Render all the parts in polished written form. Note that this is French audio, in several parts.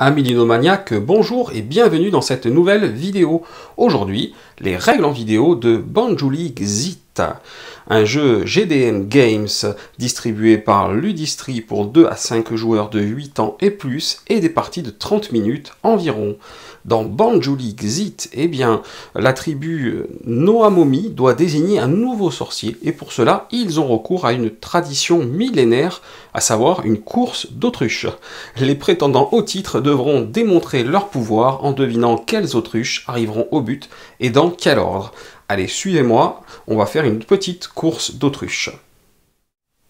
Amis ludomaniaques, bonjour et bienvenue dans cette nouvelle vidéo. Aujourd'hui, les règles en vidéo de Banjo League ZIT, un jeu GDM Games distribué par Ludistri pour 2 à 5 joueurs de 8 ans et plus et des parties de 30 minutes environ. Dans Banjo League ZIT, eh bien, la tribu Noamomi doit désigner un nouveau sorcier et pour cela, ils ont recours à une tradition millénaire, à savoir une course d'autruches. Les prétendants au titre devront démontrer leur pouvoir en devinant quelles autruches arriveront au but et dans quel ordre. Allez, suivez-moi, on va faire une petite course d'autruches.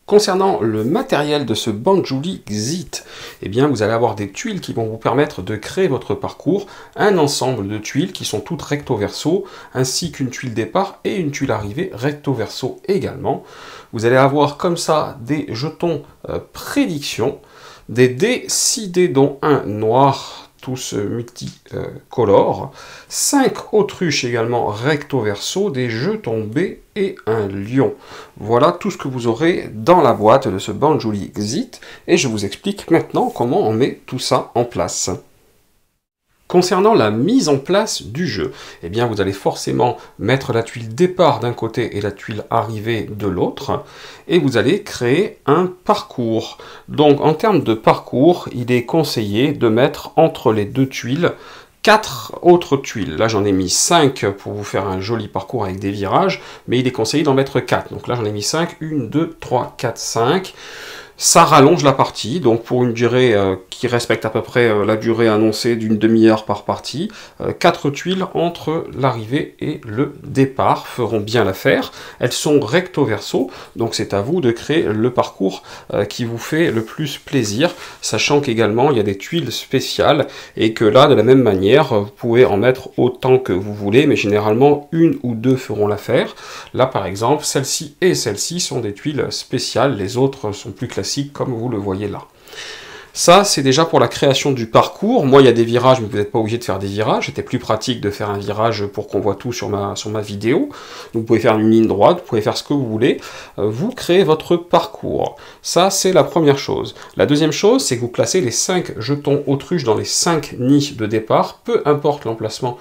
Concernant le matériel de ce Banjo League ZIT, eh bien vous allez avoir des tuiles qui vont vous permettre de créer votre parcours, un ensemble de tuiles qui sont toutes recto verso, ainsi qu'une tuile départ et une tuile arrivée recto verso également. Vous allez avoir comme ça des jetons prédiction, des dés, 6 dés dont un noir, tous multicolores, 5 autruches également recto verso, des jetons B et un lion. Voilà tout ce que vous aurez dans la boîte de ce Banjo League ZIT et je vous explique maintenant comment on met tout ça en place. Concernant la mise en place du jeu, eh bien vous allez forcément mettre la tuile départ d'un côté et la tuile arrivée de l'autre, et vous allez créer un parcours. Donc en termes de parcours, il est conseillé de mettre entre les deux tuiles 4 autres tuiles. Là j'en ai mis 5 pour vous faire un joli parcours avec des virages, mais il est conseillé d'en mettre 4. Donc là j'en ai mis 5, 1, 2, 3, 4, 5. Ça rallonge la partie, donc pour une durée qui respecte à peu près la durée annoncée d'une demi-heure par partie, 4 tuiles entre l'arrivée et le départ feront bien l'affaire. Elles sont recto verso, donc c'est à vous de créer le parcours qui vous fait le plus plaisir, sachant qu'également il y a des tuiles spéciales, et que là de la même manière, vous pouvez en mettre autant que vous voulez, mais généralement une ou deux feront l'affaire. Là par exemple, celle-ci et celle-ci sont des tuiles spéciales, les autres sont plus classiques, comme vous le voyez là. Ça, c'est déjà pour la création du parcours. Moi, il y a des virages, mais vous n'êtes pas obligé de faire des virages. C'était plus pratique de faire un virage pour qu'on voit tout sur ma vidéo. Donc, vous pouvez faire une ligne droite, vous pouvez faire ce que vous voulez. Vous créez votre parcours. Ça, c'est la première chose. La deuxième chose, c'est que vous placez les 5 jetons autruches dans les 5 nids de départ, peu importe l'emplacement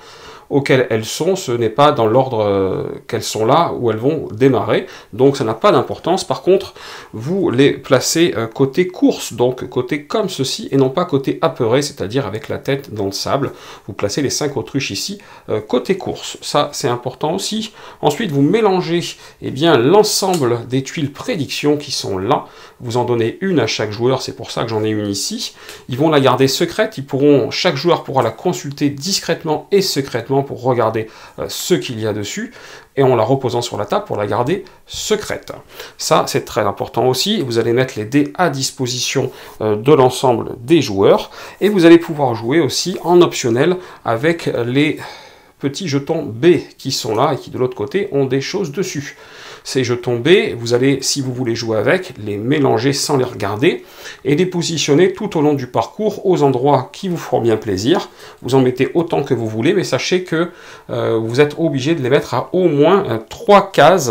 auxquelles elles sont, ce n'est pas dans l'ordre qu'elles sont là où elles vont démarrer, donc ça n'a pas d'importance. Par contre, vous les placez côté course, donc côté comme ceci, et non pas côté apeuré, c'est-à-dire avec la tête dans le sable. Vous placez les 5 autruches ici, côté course, ça c'est important aussi. Ensuite, vous mélangez bien l'ensemble des tuiles prédiction qui sont là, vous en donnez une à chaque joueur, c'est pour ça que j'en ai une ici. Ils vont la garder secrète, chaque joueur pourra la consulter discrètement et secrètement pour regarder ce qu'il y a dessus, et en la reposant sur la table pour la garder secrète. Ça, c'est très important aussi. Vous allez mettre les dés à disposition de l'ensemble des joueurs, et vous allez pouvoir jouer aussi en optionnel avec les petits jetons B qui sont là et qui de l'autre côté ont des choses dessus. Ces jetons B, vous allez, si vous voulez jouer avec, les mélanger sans les regarder et les positionner tout au long du parcours aux endroits qui vous feront bien plaisir. Vous en mettez autant que vous voulez, mais sachez que vous êtes obligé de les mettre à au moins 3 cases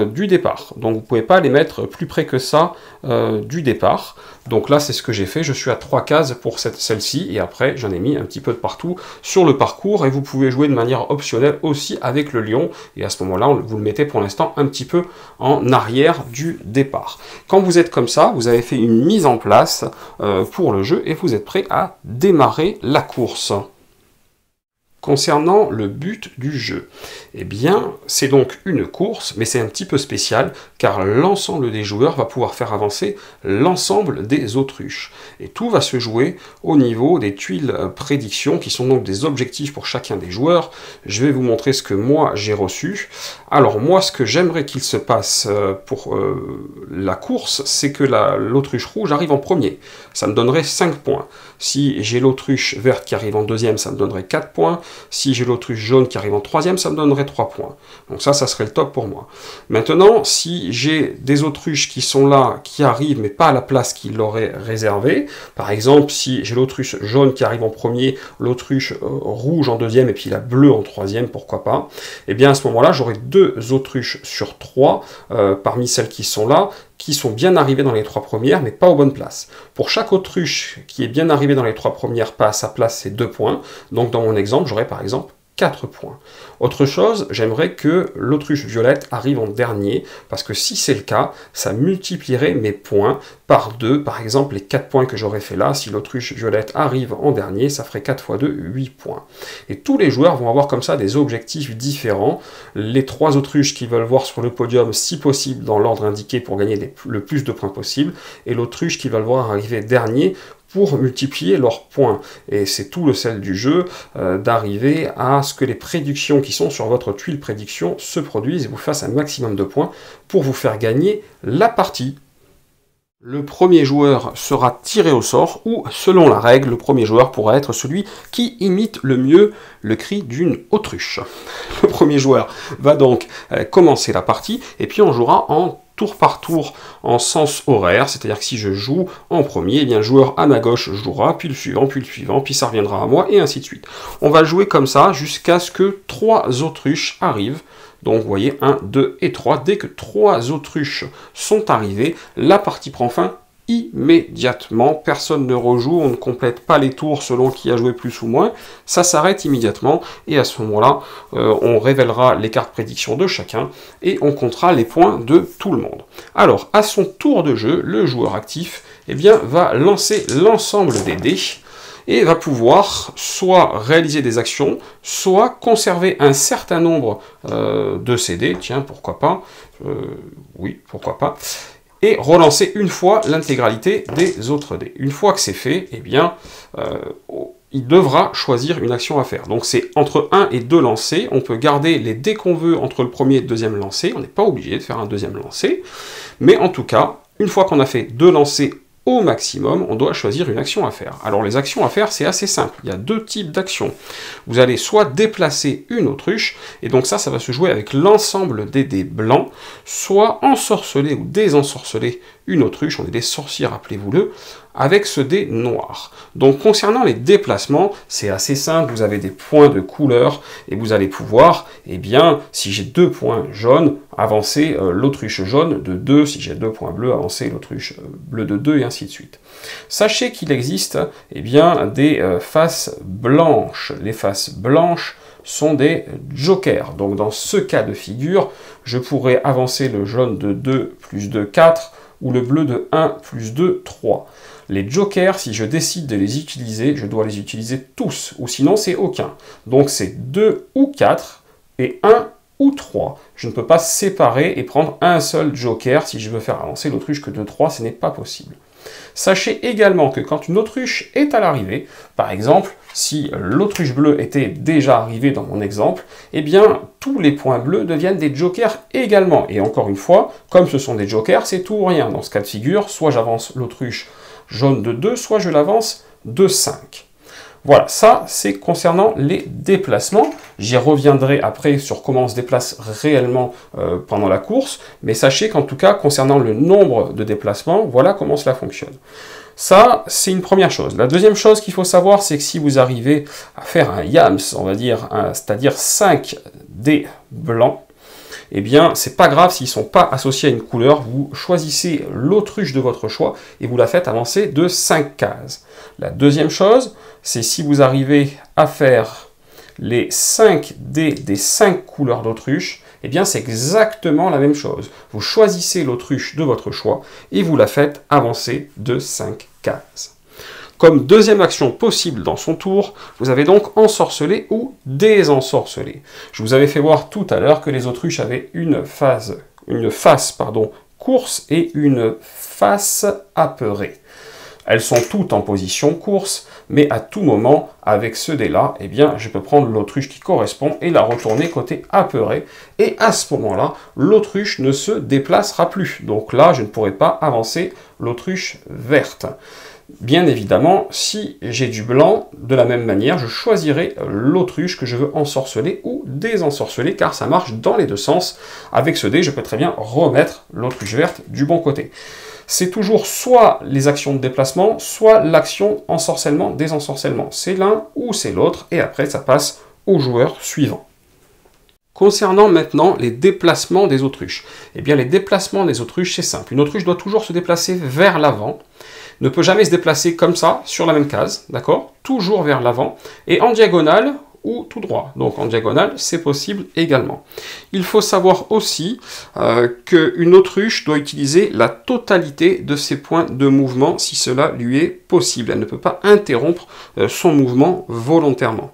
du départ. Donc vous ne pouvez pas les mettre plus près que ça du départ. Donc là, c'est ce que j'ai fait. Je suis à 3 cases pour celle-ci, et après, j'en ai mis un petit peu de partout sur le parcours, et vous pouvez jouer de manière optionnelle aussi avec le lion, et à ce moment-là, vous le mettez pour l'instant un petit peu en arrière du départ. Quand vous êtes comme ça, vous avez fait une mise en place pour le jeu, et vous êtes prêt à démarrer la course. Concernant le but du jeu, eh bien, c'est donc une course, mais c'est un petit peu spécial, car l'ensemble des joueurs va pouvoir faire avancer l'ensemble des autruches. Et tout va se jouer au niveau des tuiles prédiction, qui sont donc des objectifs pour chacun des joueurs. Je vais vous montrer ce que moi j'ai reçu. Alors moi, ce que j'aimerais qu'il se passe pour la course, c'est que l'autruche rouge arrive en premier. Ça me donnerait 5 points. Si j'ai l'autruche verte qui arrive en deuxième, ça me donnerait 4 points. Si j'ai l'autruche jaune qui arrive en troisième, ça me donnerait 3 points. Donc ça serait le top pour moi. Maintenant, si j'ai des autruches qui sont là, qui arrivent, mais pas à la place qu'il aurait réservée, par exemple, si j'ai l'autruche jaune qui arrive en premier, l'autruche rouge en deuxième, et puis la bleue en troisième, pourquoi pas, eh bien à ce moment-là, j'aurai 2 autruches sur 3, parmi celles qui sont là, qui sont bien arrivées dans les 3 premières, mais pas aux bonnes places. Pour chaque autruche qui est bien arrivée dans les 3 premières, pas à sa place, c'est 2 points. Donc dans mon exemple, j'aurais par exemple 4 points. Autre chose, j'aimerais que l'autruche violette arrive en dernier, parce que si c'est le cas, ça multiplierait mes points par 2. Par exemple, les 4 points que j'aurais fait là, si l'autruche violette arrive en dernier, ça ferait 4 fois 2, 8 points. Et tous les joueurs vont avoir comme ça des objectifs différents. Les 3 autruches qui veulent voir sur le podium, si possible, dans l'ordre indiqué pour gagner le plus de points possible, et l'autruche qui veulent voir arriver dernier pour multiplier leurs points. Et c'est tout le sel du jeu, d'arriver à ce que les prédictions qui sont sur votre tuile prédiction se produisent et vous fassent un maximum de points pour vous faire gagner la partie. Le premier joueur sera tiré au sort, ou selon la règle, le premier joueur pourra être celui qui imite le mieux le cri d'une autruche. Le premier joueur va donc commencer la partie, et puis on jouera en tour par tour en sens horaire, c'est-à-dire que si je joue en premier, eh bien le joueur à ma gauche jouera, puis le suivant, puis ça reviendra à moi, et ainsi de suite. On va jouer comme ça jusqu'à ce que 3 autruches arrivent. Donc vous voyez, 1, 2 et 3. Dès que 3 autruches sont arrivées, la partie prend fin immédiatement. Personne ne rejoue, on ne complète pas les tours selon qui a joué plus ou moins. Ça s'arrête immédiatement, et à ce moment-là, on révélera les cartes prédiction de chacun, et on comptera les points de tout le monde. Alors, à son tour de jeu, le joueur actif eh bien, va lancer l'ensemble des dés, et va pouvoir soit réaliser des actions, soit conserver un certain nombre de ces dés, tiens, pourquoi pas, oui, pourquoi pas, et relancer une fois l'intégralité des autres dés. Une fois que c'est fait, eh bien, il devra choisir une action à faire. Donc c'est entre 1 et 2 lancers, on peut garder les dés qu'on veut entre le premier et le deuxième lancer, on n'est pas obligé de faire un deuxième lancer, mais en tout cas, une fois qu'on a fait 2 lancers au maximum, on doit choisir une action à faire. Alors les actions à faire, c'est assez simple. Il y a 2 types d'actions. Vous allez soit déplacer une autruche, et donc ça va se jouer avec l'ensemble des dés blancs, soit ensorceler ou désensorceler une autruche, on est des sorciers, rappelez-vous-le, avec ce dé noir. Donc concernant les déplacements, c'est assez simple, vous avez des points de couleur, et vous allez pouvoir, eh bien, si j'ai 2 points jaunes, avancer l'autruche jaune de 2, si j'ai 2 points bleus, avancer l'autruche bleue de 2, et ainsi de suite. Sachez qu'il existe eh bien, des faces blanches. Les faces blanches sont des jokers. Donc dans ce cas de figure, je pourrais avancer le jaune de 2 plus 2, 4, ou le bleu de 1 plus 2, 3. Les jokers, si je décide de les utiliser, je dois les utiliser tous, ou sinon c'est aucun. Donc c'est 2 ou 4, et 1 ou 3. Je ne peux pas séparer et prendre un seul joker si je veux faire avancer l'autruche que de 3, ce n'est pas possible. Sachez également que quand une autruche est à l'arrivée, par exemple, si l'autruche bleue était déjà arrivée dans mon exemple, eh bien, tous les points bleus deviennent des jokers également. Et encore une fois, comme ce sont des jokers, c'est tout ou rien. Dans ce cas de figure, soit j'avance l'autruche jaune de 2, soit je l'avance de 5. Voilà, ça c'est concernant les déplacements. J'y reviendrai après sur comment on se déplace réellement pendant la course, mais sachez qu'en tout cas, concernant le nombre de déplacements, voilà comment cela fonctionne. Ça, c'est une première chose. La deuxième chose qu'il faut savoir, c'est que si vous arrivez à faire un yams, on va dire, c'est-à-dire 5 dés blancs, eh bien, c'est pas grave s'ils ne sont pas associés à une couleur, vous choisissez l'autruche de votre choix et vous la faites avancer de 5 cases. La deuxième chose, c'est si vous arrivez à faire les 5 dés des 5 couleurs d'autruche, eh bien c'est exactement la même chose. Vous choisissez l'autruche de votre choix et vous la faites avancer de 5 cases. Comme deuxième action possible dans son tour, vous avez donc ensorcelé ou désensorcelé. Je vous avais fait voir tout à l'heure que les autruches avaient une face course et une face apeurée. Elles sont toutes en position course, mais à tout moment, avec ce dé-là, eh bien, je peux prendre l'autruche qui correspond et la retourner côté apeuré. Et à ce moment-là, l'autruche ne se déplacera plus. Donc là, je ne pourrai pas avancer l'autruche verte. Bien évidemment, si j'ai du blanc, de la même manière, je choisirai l'autruche que je veux ensorceler ou désensorceler, car ça marche dans les deux sens. Avec ce dé, je peux très bien remettre l'autruche verte du bon côté. C'est toujours soit les actions de déplacement, soit l'action ensorcellement, désensorcellement. C'est l'un ou c'est l'autre, et après ça passe au joueur suivant. Concernant maintenant les déplacements des autruches, eh bien les déplacements des autruches, c'est simple. Une autruche doit toujours se déplacer vers l'avant, ne peut jamais se déplacer comme ça, sur la même case, d'accord? Toujours vers l'avant, et en diagonale ou tout droit. Donc en diagonale, c'est possible également. Il faut savoir aussi qu'une autruche doit utiliser la totalité de ses points de mouvement si cela lui est possible. Elle ne peut pas interrompre son mouvement volontairement.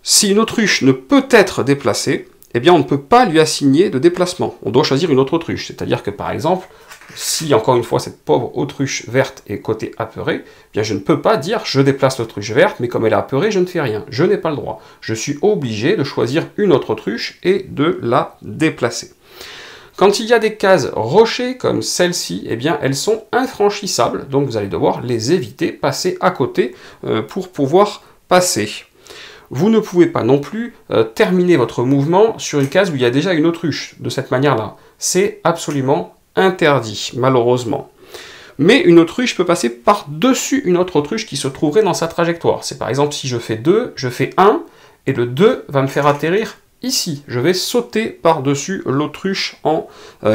Si une autruche ne peut être déplacée, eh bien on ne peut pas lui assigner de déplacement. On doit choisir une autre autruche. C'est-à-dire que par exemple, si encore une fois cette pauvre autruche verte est côté apeuré, eh bien je ne peux pas dire je déplace l'autruche verte, mais comme elle est apeurée, je ne fais rien. Je n'ai pas le droit. Je suis obligé de choisir une autre autruche et de la déplacer. Quand il y a des cases rochers comme celle-ci, eh bien elles sont infranchissables, donc vous allez devoir les éviter, passer à côté pour pouvoir passer. Vous ne pouvez pas non plus terminer votre mouvement sur une case où il y a déjà une autruche, de cette manière-là. C'est absolument interdit, malheureusement. Mais une autruche peut passer par-dessus une autre autruche qui se trouverait dans sa trajectoire. C'est par exemple, si je fais 2, je fais 1, et le 2 va me faire atterrir ici. Je vais sauter par-dessus l'autruche en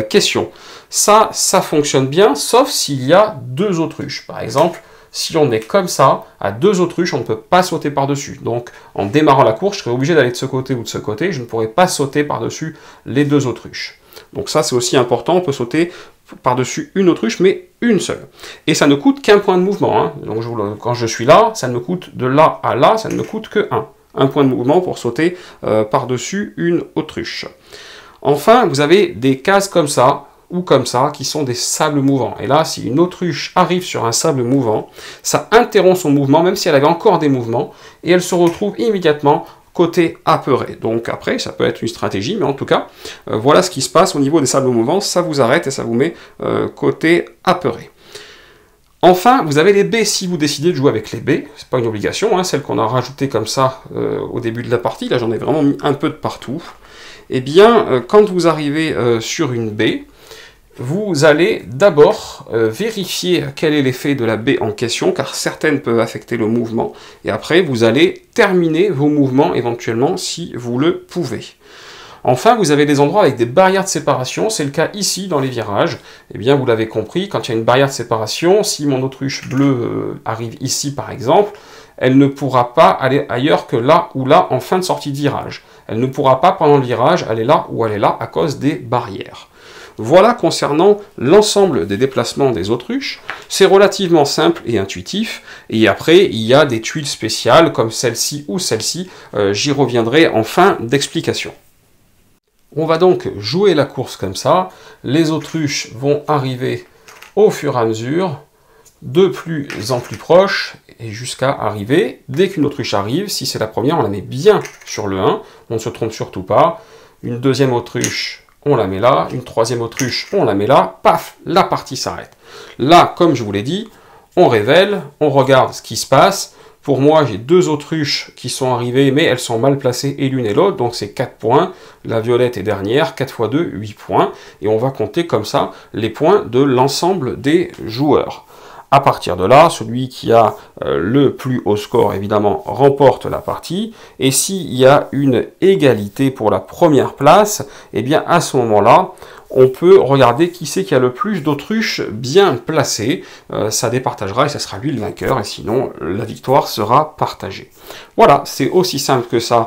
question. Ça fonctionne bien, sauf s'il y a deux autruches. Par exemple, si on est comme ça, à deux autruches, on ne peut pas sauter par-dessus. Donc, en démarrant la course, je serai obligé d'aller de ce côté ou de ce côté. Je ne pourrai pas sauter par-dessus les deux autruches. Donc ça, c'est aussi important. On peut sauter par-dessus une autruche, mais une seule. Et ça ne coûte qu'un point de mouvement. Hein. Donc, quand je suis là, ça ne me coûte de là à là, ça ne me coûte que un. Un point de mouvement pour sauter par-dessus une autruche. Enfin, vous avez des cases comme ça, ou comme ça, qui sont des sables mouvants. Et là, si une autruche arrive sur un sable mouvant, ça interrompt son mouvement, même si elle avait encore des mouvements, et elle se retrouve immédiatement côté apeuré. Donc après, ça peut être une stratégie, mais en tout cas, voilà ce qui se passe au niveau des sables mouvants, ça vous arrête et ça vous met côté apeuré. Enfin, vous avez les baies, si vous décidez de jouer avec les baies, c'est pas une obligation, hein, celles qu'on a rajoutées comme ça au début de la partie, là j'en ai vraiment mis un peu de partout. Eh bien, quand vous arrivez sur une baie, vous allez d'abord vérifier quel est l'effet de la baie en question, car certaines peuvent affecter le mouvement, et après vous allez terminer vos mouvements éventuellement si vous le pouvez. Enfin, vous avez des endroits avec des barrières de séparation, c'est le cas ici dans les virages. Eh bien, vous l'avez compris, quand il y a une barrière de séparation, si mon autruche bleue arrive ici par exemple, elle ne pourra pas aller ailleurs que là ou là en fin de sortie de virage. Elle ne pourra pas pendant le virage aller là ou aller là à cause des barrières. Voilà concernant l'ensemble des déplacements des autruches. C'est relativement simple et intuitif. Et après, il y a des tuiles spéciales comme celle-ci ou celle-ci. J'y reviendrai en fin d'explication. On va donc jouer la course comme ça. Les autruches vont arriver au fur et à mesure, de plus en plus proches, et jusqu'à arriver. Dès qu'une autruche arrive, si c'est la première, on la met bien sur le 1. On ne se trompe surtout pas. Une deuxième autruche, on la met là, une troisième autruche, on la met là, paf, la partie s'arrête. Là, comme je vous l'ai dit, on révèle, on regarde ce qui se passe. Pour moi, j'ai deux autruches qui sont arrivées, mais elles sont mal placées et l'une et l'autre, donc c'est 4 points. La violette est dernière, 4 x 2, 8 points. Et on va compter comme ça les points de l'ensemble des joueurs. À partir de là, celui qui a le plus haut score, évidemment, remporte la partie. Et s'il y a une égalité pour la première place, eh bien, à ce moment-là, on peut regarder qui c'est qui a le plus d'autruches bien placées. Ça départagera et ça sera lui le vainqueur. Et sinon, la victoire sera partagée. Voilà, c'est aussi simple que ça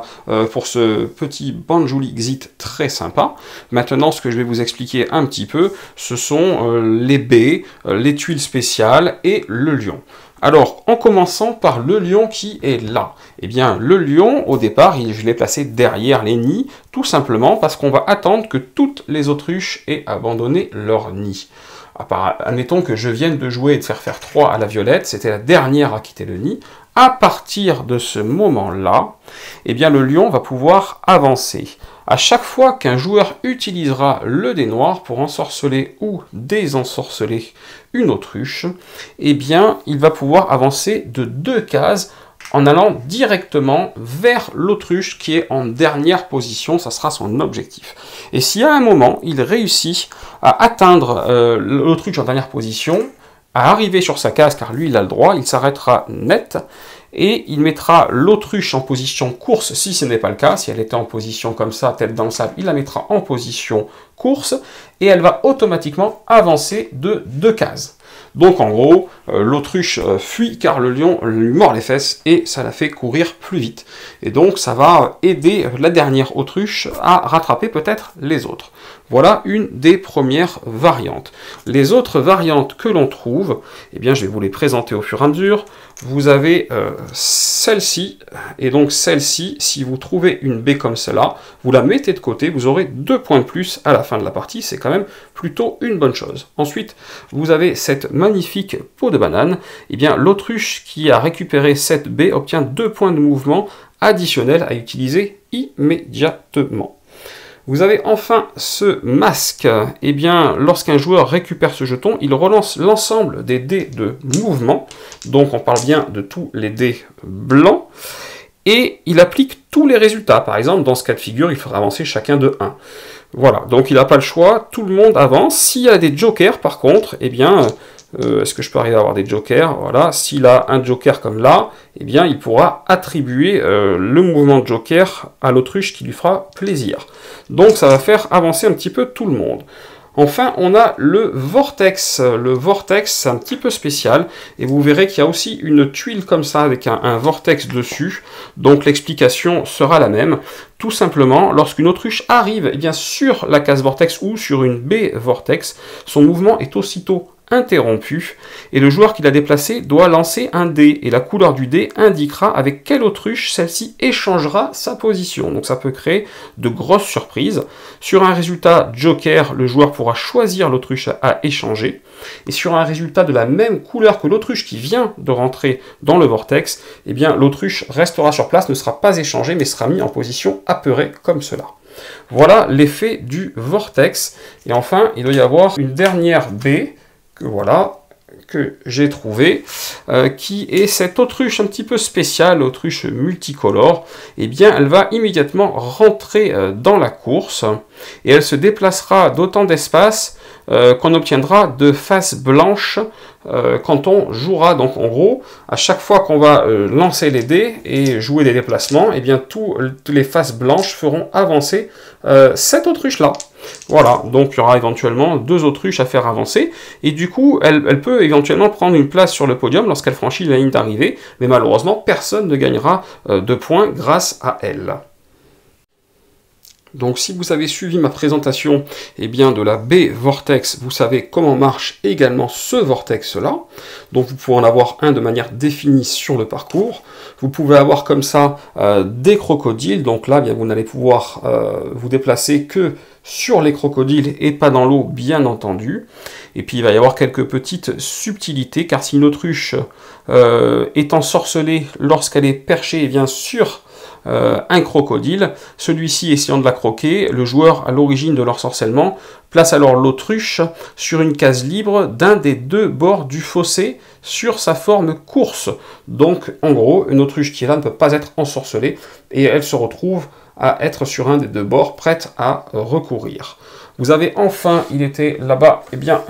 pour ce petit Banjouli Xit très sympa. Maintenant, ce que je vais vous expliquer un petit peu, ce sont les baies, les tuiles spéciales et le lion. Alors, en commençant par le lion qui est là. Eh bien, le lion, au départ, je l'ai placé derrière les nids, tout simplement parce qu'on va attendre que toutes les autruches aient abandonné leur nid. Admettons que je vienne de jouer et de faire 3 à la violette, c'était la dernière à quitter le nid. À partir de ce moment-là, eh bien, le lion va pouvoir avancer. À chaque fois qu'un joueur utilisera le dé noir pour ensorceler ou désensorceler une autruche, eh bien, il va pouvoir avancer de 2 cases en allant directement vers l'autruche qui est en dernière position, ça sera son objectif. Et si à un moment, il réussit à atteindre l'autruche en dernière position, à arriver sur sa case, car lui il a le droit, il s'arrêtera net, et il mettra l'autruche en position course si ce n'est pas le cas. Si elle était en position comme ça, tête dans le sable, il la mettra en position course, et elle va automatiquement avancer de 2 cases. Donc en gros, l'autruche fuit car le lion lui mord les fesses et ça la fait courir plus vite. Et donc ça va aider la dernière autruche à rattraper peut-être les autres. Voilà une des premières variantes. Les autres variantes que l'on trouve, eh bien je vais vous les présenter au fur et à mesure. Vous avez celle-ci, et donc celle-ci, si vous trouvez une baie comme cela, vous la mettez de côté, vous aurez 2 points de plus à la fin de la partie, c'est quand même plutôt une bonne chose. Ensuite, vous avez cette magnifique peau de banane, eh bien l'autruche qui a récupéré cette baie obtient 2 points de mouvement additionnels à utiliser immédiatement. Vous avez enfin ce masque. Eh bien, lorsqu'un joueur récupère ce jeton, il relance l'ensemble des dés de mouvement. Donc, on parle bien de tous les dés blancs. Et il applique tous les résultats. Par exemple, dans ce cas de figure, il fera avancer chacun de 1. Voilà, donc il n'a pas le choix, tout le monde avance. S'il y a des jokers, par contre, eh bien... est-ce que je peux arriver à avoir des jokers? Voilà, s'il a un joker comme là, eh bien, il pourra attribuer le mouvement de joker à l'autruche qui lui fera plaisir. Donc, ça va faire avancer un petit peu tout le monde. Enfin, on a le vortex. Le vortex, c'est un petit peu spécial, et vous verrez qu'il y a aussi une tuile comme ça, avec un vortex dessus. Donc, l'explication sera la même. Tout simplement, lorsqu'une autruche arrive eh bien, sur la case vortex ou sur une baie vortex, son mouvement est aussitôt interrompu, et le joueur qui l'a déplacé doit lancer un dé, et la couleur du dé indiquera avec quelle autruche celle-ci échangera sa position. Donc ça peut créer de grosses surprises. Sur un résultat joker, le joueur pourra choisir l'autruche à échanger, et sur un résultat de la même couleur que l'autruche qui vient de rentrer dans le vortex, eh bien l'autruche restera sur place, ne sera pas échangé, mais sera mis en position apeurée comme cela. Voilà l'effet du vortex. Et enfin, il doit y avoir une dernière baie que j'ai trouvé, qui est cette autruche un petit peu spéciale, autruche multicolore. Eh bien, elle va immédiatement rentrer dans la course, et elle se déplacera d'autant d'espace qu'on obtiendra de faces blanches quand on jouera. Donc en gros, à chaque fois qu'on va lancer les dés et jouer des déplacements, eh bien toutes les faces blanches feront avancer cette autruche-là. Voilà, donc il y aura éventuellement 2 autruches à faire avancer, et du coup, elle peut éventuellement prendre une place sur le podium lorsqu'elle franchit la ligne d'arrivée, mais malheureusement, personne ne gagnera de points grâce à elle. Donc si vous avez suivi ma présentation eh bien, de la baie vortex, vous savez comment marche également ce vortex-là. Donc vous pouvez en avoir un de manière définie sur le parcours. Vous pouvez avoir comme ça des crocodiles. Donc là, bien, vous n'allez pouvoir vous déplacer que sur les crocodiles et pas dans l'eau, bien entendu. Et puis il va y avoir quelques petites subtilités, car si une autruche est ensorcelée lorsqu'elle est perchée eh bien, sur un crocodile, celui-ci essayant de la croquer, le joueur à l'origine de l'ensorcellement place alors l'autruche sur une case libre d'un des 2 bords du fossé sur sa forme course. Donc en gros, une autruche qui est là ne peut pas être ensorcelée, et elle se retrouve à être sur un des 2 bords, prête à recourir. Vous avez enfin, il était là-bas, eh bien,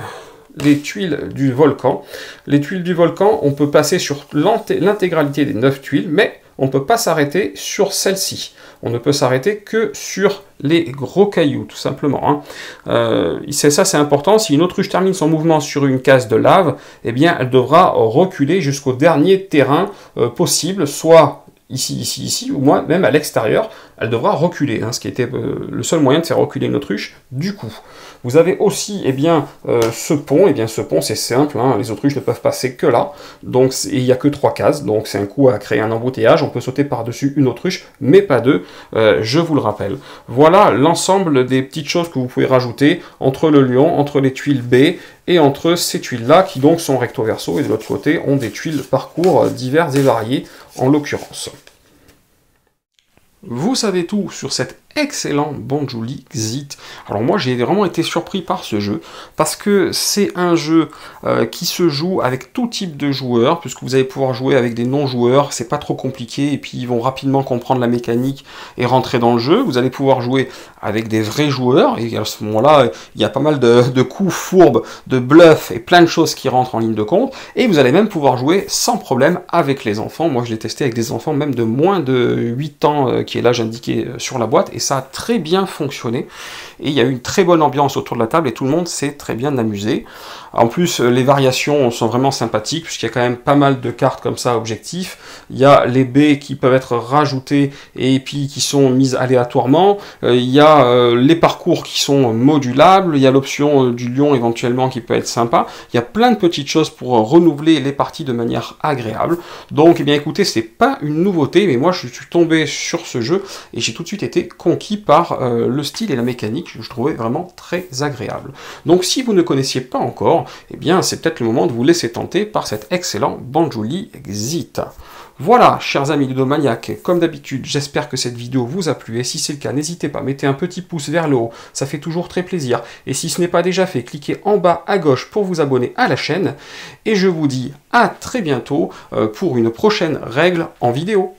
les tuiles du volcan. Les tuiles du volcan, on peut passer sur l'intégralité des 9 tuiles, mais on ne peut pas s'arrêter sur celle-ci. On ne peut s'arrêter que sur les gros cailloux, tout simplement. Ça, c'est important. Si une autruche termine son mouvement sur une case de lave, eh bien, elle devra reculer jusqu'au dernier terrain possible, soit ici, ou moi, même à l'extérieur, elle devra reculer, ce qui était le seul moyen de faire reculer une autruche, du coup. Vous avez aussi, eh bien, ce pont. Eh bien, ce pont, c'est simple, les autruches ne peuvent passer que là, donc il n'y a que 3 cases, donc c'est un coup à créer un embouteillage. On peut sauter par-dessus une autruche, mais pas 2, je vous le rappelle. Voilà l'ensemble des petites choses que vous pouvez rajouter entre le lion, entre les tuiles B, et entre ces tuiles-là, qui donc sont recto-verso, et de l'autre côté, ont des tuiles parcours divers et variés, en l'occurrence. Vous savez tout sur cet excellent Banjouli Xit. Alors moi j'ai vraiment été surpris par ce jeu, parce que c'est un jeu qui se joue avec tout type de joueurs, puisque vous allez pouvoir jouer avec des non-joueurs, c'est pas trop compliqué, et puis ils vont rapidement comprendre la mécanique et rentrer dans le jeu. Vous allez pouvoir jouer avec des vrais joueurs, et à ce moment-là, il y a pas mal de coups fourbes, de bluffs, et plein de choses qui rentrent en ligne de compte, et vous allez même pouvoir jouer sans problème avec les enfants. Moi je l'ai testé avec des enfants même de moins de 8 ans, qui est l'âge indiqué sur la boîte, et ça a très bien fonctionné, et il y a eu une très bonne ambiance autour de la table, et tout le monde s'est très bien amusé. En plus, les variations sont vraiment sympathiques, puisqu'il y a quand même pas mal de cartes comme ça, objectifs. Il y a les baies qui peuvent être rajoutées, et puis qui sont mises aléatoirement. Il y a les parcours qui sont modulables, il y a l'option du lion éventuellement qui peut être sympa. Il y a plein de petites choses pour renouveler les parties de manière agréable. Donc, eh bien écoutez, c'est pas une nouveauté, mais moi je suis tombé sur ce jeu, et j'ai tout de suite été conquis par le style et la mécanique, que je trouvais vraiment très agréable. Donc si vous ne connaissiez pas encore, eh bien c'est peut-être le moment de vous laisser tenter par cet excellent Banjouli Xit. Voilà, chers amis ludomaniaques, comme d'habitude, j'espère que cette vidéo vous a plu, et si c'est le cas, n'hésitez pas, mettez un petit pouce vers le haut, ça fait toujours très plaisir, et si ce n'est pas déjà fait, cliquez en bas à gauche pour vous abonner à la chaîne, et je vous dis à très bientôt pour une prochaine règle en vidéo.